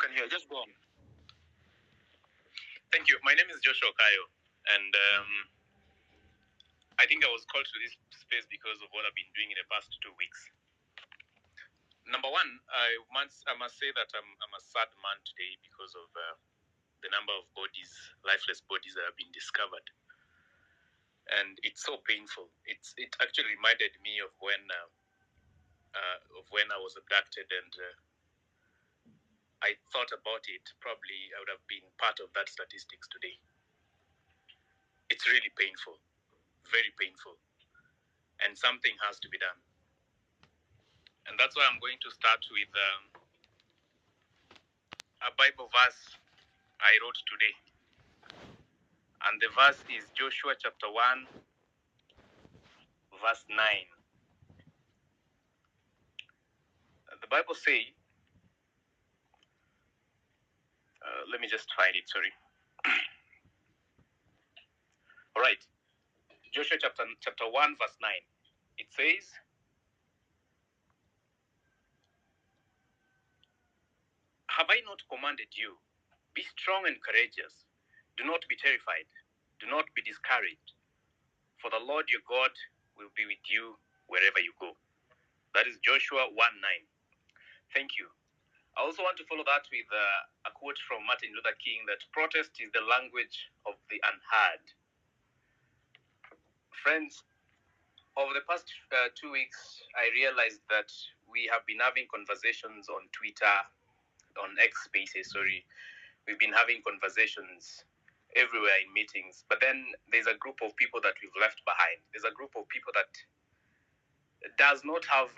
can hear. Just go on. Thank you. My name is Joshua Okayo, and I think I was called to this space because of what I've been doing in the past 2 weeks. Number one, I must say that I'm a sad man today because of the number of bodies, lifeless bodies that have been discovered, and it's so painful. It actually reminded me of when I was abducted, and I thought about it. Probably I would have been part of that statistics today. It's really painful, very painful, and something has to be done. And that's why I'm going to start with a Bible verse I wrote today. And the verse is Joshua chapter 1, verse 9. The Bible says, let me just find it, sorry. All right. Joshua chapter 1, verse 9. It says, "Have I not commanded you? Be strong and courageous. Do not be terrified. Do not be discouraged. For the Lord your God will be with you wherever you go." That is Joshua 1:9. Thank you. I also want to follow that with a quote from Martin Luther King that protest is the language of the unheard. Friends, over the past 2 weeks, I realized that we have been having conversations on Twitter, on X Spaces, sorry. We've been having conversations everywhere in meetings. But then there's a group of people that we've left behind. There's a group of people that does not have,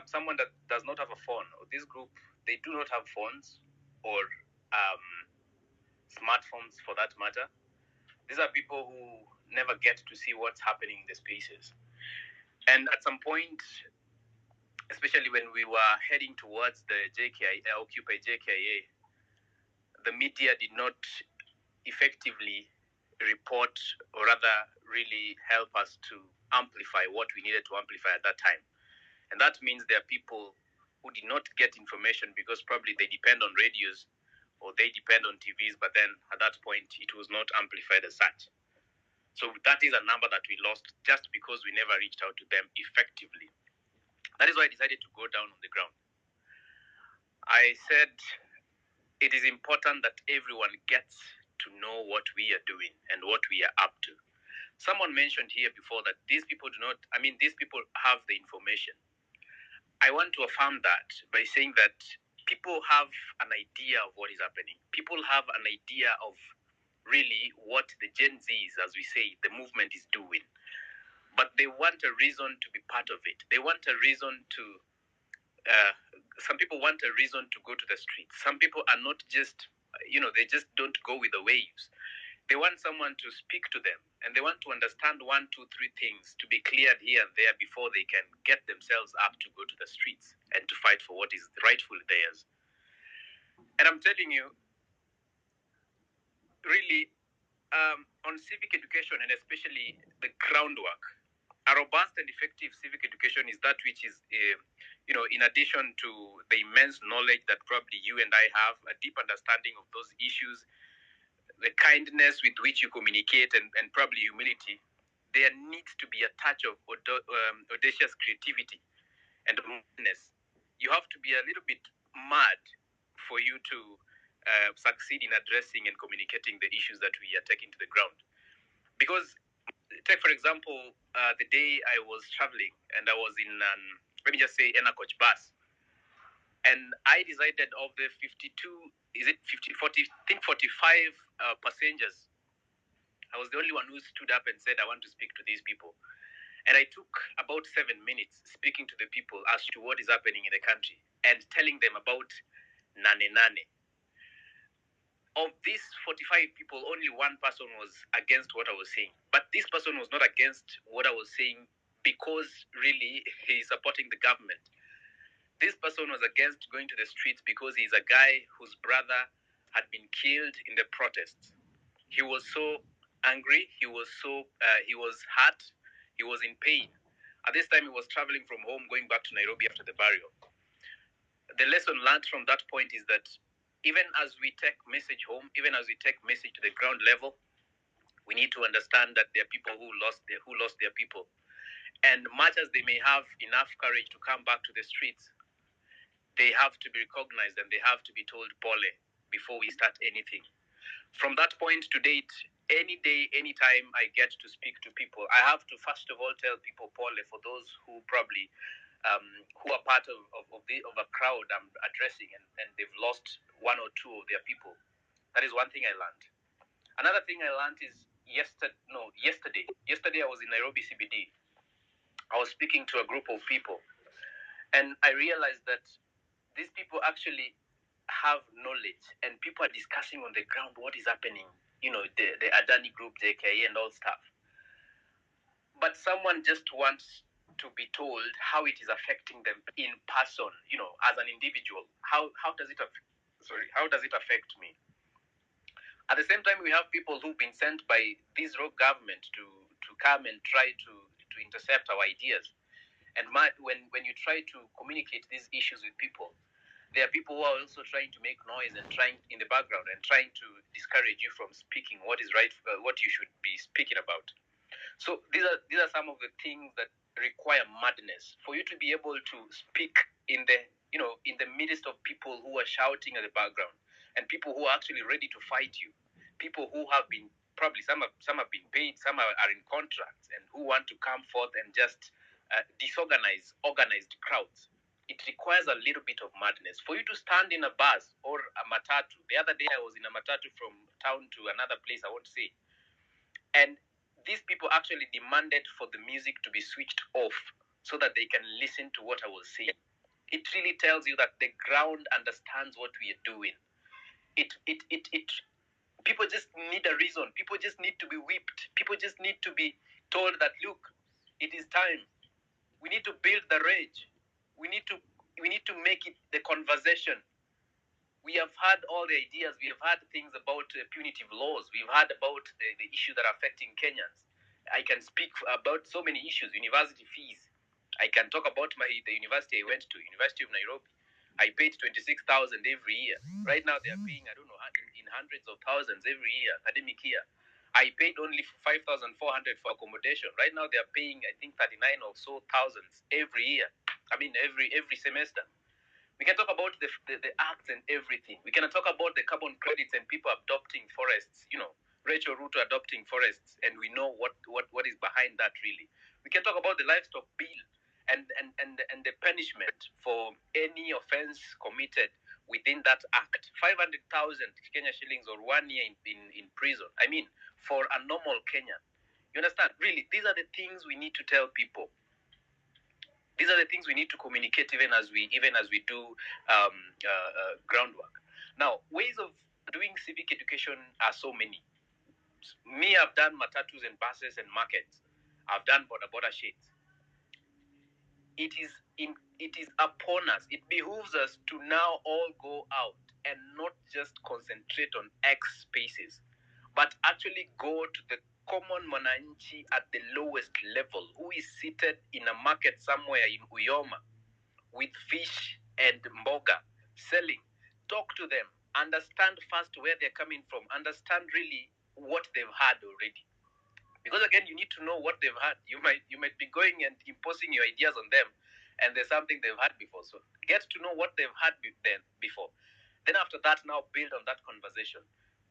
someone that does not have a phone. This group, they do not have phones or smartphones for that matter. These are people who never get to see what's happening in the spaces. And at some point, especially when we were heading towards the Occupy JKIA, the media did not effectively report, or rather really help us to amplify what we needed to amplify at that time. And that means there are people who did not get information because probably they depend on radios or they depend on TVs, but then at that point it was not amplified as such. So that is a number that we lost just because we never reached out to them effectively. That is why I decided to go down on the ground. I said it is important that everyone gets to know what we are doing and what we are up to. Someone mentioned here before that these people have the information. I want to affirm that by saying that people have an idea of what is happening. People have an idea of really what the Gen Zs, as we say, the movement is doing. But they want a reason to be part of it. They want a reason to, some people want a reason to go to the streets. Some people are not just, they just don't go with the waves. They want someone to speak to them, and they want to understand 1, 2, 3 things to be cleared here and there before they can get themselves up to go to the streets and to fight for what is rightfully theirs. And I'm telling you, really, on civic education and especially the groundwork, a robust and effective civic education is that which is, in addition to the immense knowledge that probably you and I have, a deep understanding of those issues, the kindness with which you communicate, and probably humility, there needs to be a touch of audacious creativity and madness. You have to be a little bit mad for you to succeed in addressing and communicating the issues that we are taking to the ground. Because, take for example, the day I was traveling and I was in let me just say, a coach bus. And I decided of the 52, is it 50, 40, I think 45 passengers, I was the only one who stood up and said, I want to speak to these people. And I took about 7 minutes speaking to the people as to what is happening in the country and telling them about Nane Nane. Of these 45 people, only one person was against what I was saying. But this person was not against what I was saying because really he is supporting the government. This person was against going to the streets because he's a guy whose brother had been killed in the protests. He was so angry. He was hurt. He was in pain. At this time, he was traveling from home, going back to Nairobi after the burial. the lesson learned from that point is that even as we take message home, even as we take message to the ground level, we need to understand that there are people who lost their people. And much as they may have enough courage to come back to the streets, they have to be recognized and they have to be told pole before we start anything. From that point to date, any day, anytime I get to speak to people, I have to first of all tell people pole for those who probably who are part of a crowd I'm addressing and they've lost one or two of their people. That is one thing I learned. Another thing I learned is yesterday. Yesterday I was in Nairobi CBD. I was speaking to a group of people, and I realized that these people actually have knowledge, and people are discussing on the ground what is happening. You know, the Adani group, JKA, and all stuff. But someone just wants to be told how it is affecting them in person. You know, as an individual, how does it affect me? At the same time, we have people who've been sent by this rogue government to come and try to intercept our ideas. And when you try to communicate these issues with people, there are people who are also trying to make noise and trying in the background and trying to discourage you from speaking what is right, what you should be speaking about. So these are some of the things that require madness for you to be able to speak in the midst of people who are shouting at the background and people who are actually ready to fight you, people who have been probably some have been paid, some are in contracts and who want to come forth and just disorganize organized crowds. It requires a little bit of madness for you to stand in a bus or a matatu. The other day I was in a matatu from town to another place I won't say, and these people actually demanded for the music to be switched off so that they can listen to what I was saying. It really tells you that the ground understands what we are doing. It people just need a reason. People just need to be whipped. People just need to be told that, look, it is time. We need to build the rage. We need to make it the conversation. We have had all the ideas. We have had things about punitive laws. We've heard about the issues that are affecting Kenyans. I can speak about so many issues. University fees. I can talk about the university I went to, University of Nairobi. I paid 26,000 every year. Right now they are paying, I don't know, in hundreds of thousands every year, academic year. I paid only 5,400 for accommodation. Right now they are paying, I think, 39 or so thousands every year. I mean, every semester. We can talk about the acts and everything. We can talk about the carbon credits and people adopting forests, you know, Rachel Ruto adopting forests, and we know what is behind that really. We can talk about the livestock bill and the punishment for any offense committed within that act. 500,000 Kenya shillings or 1 year in prison. I mean, for a normal Kenyan. You understand? Really, these are the things we need to tell people. These are the things we need to communicate even as we do groundwork. Now, ways of doing civic education are so many. Me, I've done matatus and buses and markets. I've done border shades. It is upon us. It behooves us to now all go out and not just concentrate on X spaces, but actually go to the common mwananchi at the lowest level, who is seated in a market somewhere in Uyoma with fish and mboga selling. Talk to them. Understand first where they're coming from. Understand really what they've had already. Because again, you need to know what they've had. You might be going and imposing your ideas on them, and there's something they've had before. So get to know what they've had before. Then after that, now build on that conversation.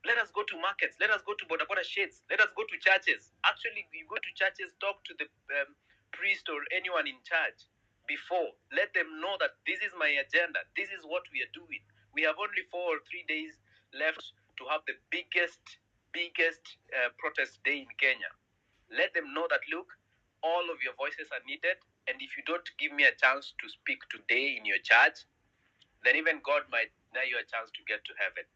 Let us go to markets. Let us go to border shades. Let us go to churches. Actually, you go to churches, talk to the priest or anyone in charge before. Let them know that this is my agenda. This is what we are doing. We have only 4 or 3 days left to have the biggest protest day in Kenya. Let them know that, look, all of your voices are needed. And if you don't give me a chance to speak today in your church, then even God might deny you a chance to get to heaven.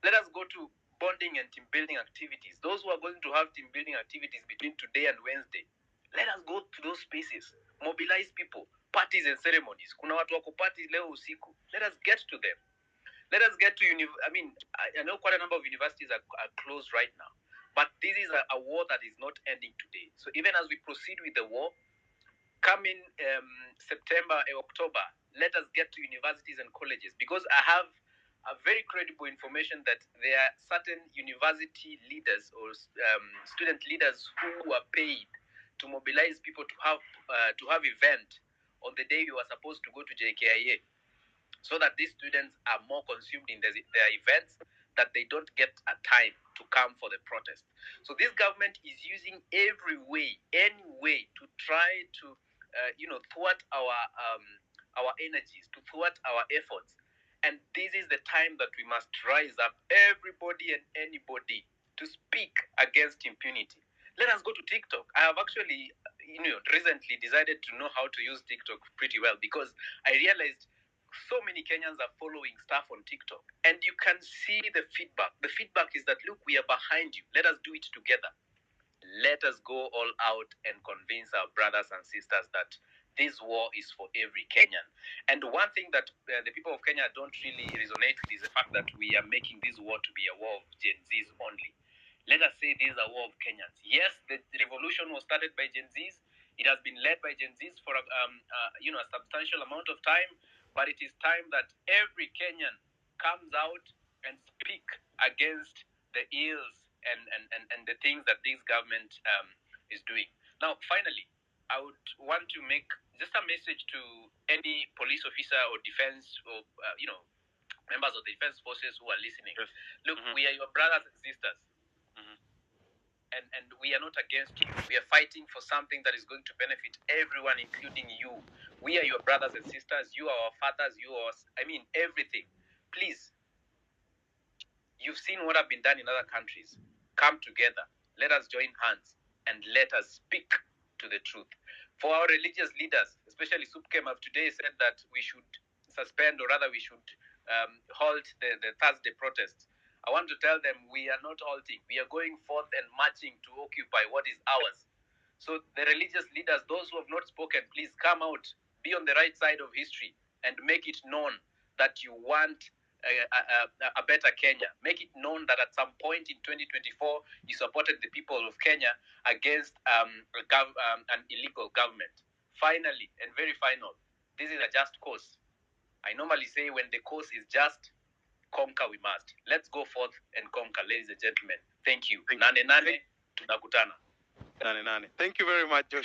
Let us go to bonding and team building activities. Those who are going to have team building activities between today and Wednesday, let us go to those spaces. Mobilize people. Parties and ceremonies. Kuna watu wako parties leo usiku. Let us get to them. Let us get to I know quite a number of universities are closed right now. But this is a war that is not ending today. So even as we proceed with the war, come in September, October, let us get to universities and colleges, because I have a very credible information that there are certain university leaders or student leaders who are paid to mobilize people to have event on the day you are supposed to go to JKIA, so that these students are more consumed in their events, that they don't get a time to come for the protest. So this government is using every way, any way, to try to thwart our energies, to thwart our efforts. And this is the time that we must rise up, everybody and anybody, to speak against impunity. Let us go to TikTok. I have actually, recently decided to know how to use TikTok pretty well, because I realized so many Kenyans are following stuff on TikTok, and you can see the feedback. The feedback is that, look, we are behind you. Let us do it together. Let us go all out and convince our brothers and sisters that this war is for every Kenyan. And one thing that the people of Kenya don't really resonate with is the fact that we are making this war to be a war of Gen Zs only. Let us say this is a war of Kenyans. Yes, the revolution was started by Gen Zs. It has been led by Gen Zs for a substantial amount of time, but it is time that every Kenyan comes out and speak against the ills and the things that this government is doing. Now, finally, I would want to make just a message to any police officer or defense or members of the defense forces who are listening. Yes. Look, we are your brothers and sisters. And we are not against you. We are fighting for something that is going to benefit everyone, including you. We are your brothers and sisters. You are our fathers. You are, everything. Please, you've seen what have been done in other countries. Come together. Let us join hands and let us speak to the truth. For our religious leaders, especially Supkem of today, said that we should suspend, or rather we should halt the Thursday protests. I want to tell them we are not halting. We are going forth and marching to occupy what is ours. So the religious leaders, those who have not spoken, please come out, be on the right side of history, and make it known that you want a better Kenya. Make it known that at some point in 2024, you supported the people of Kenya against an illegal government. Finally, and very final, this is a just cause. I normally say when the cause is just, conquer we must. Let's go forth and conquer, ladies and gentlemen. Thank you. Nane tunakutana. Nane. Thank you very much, Josh.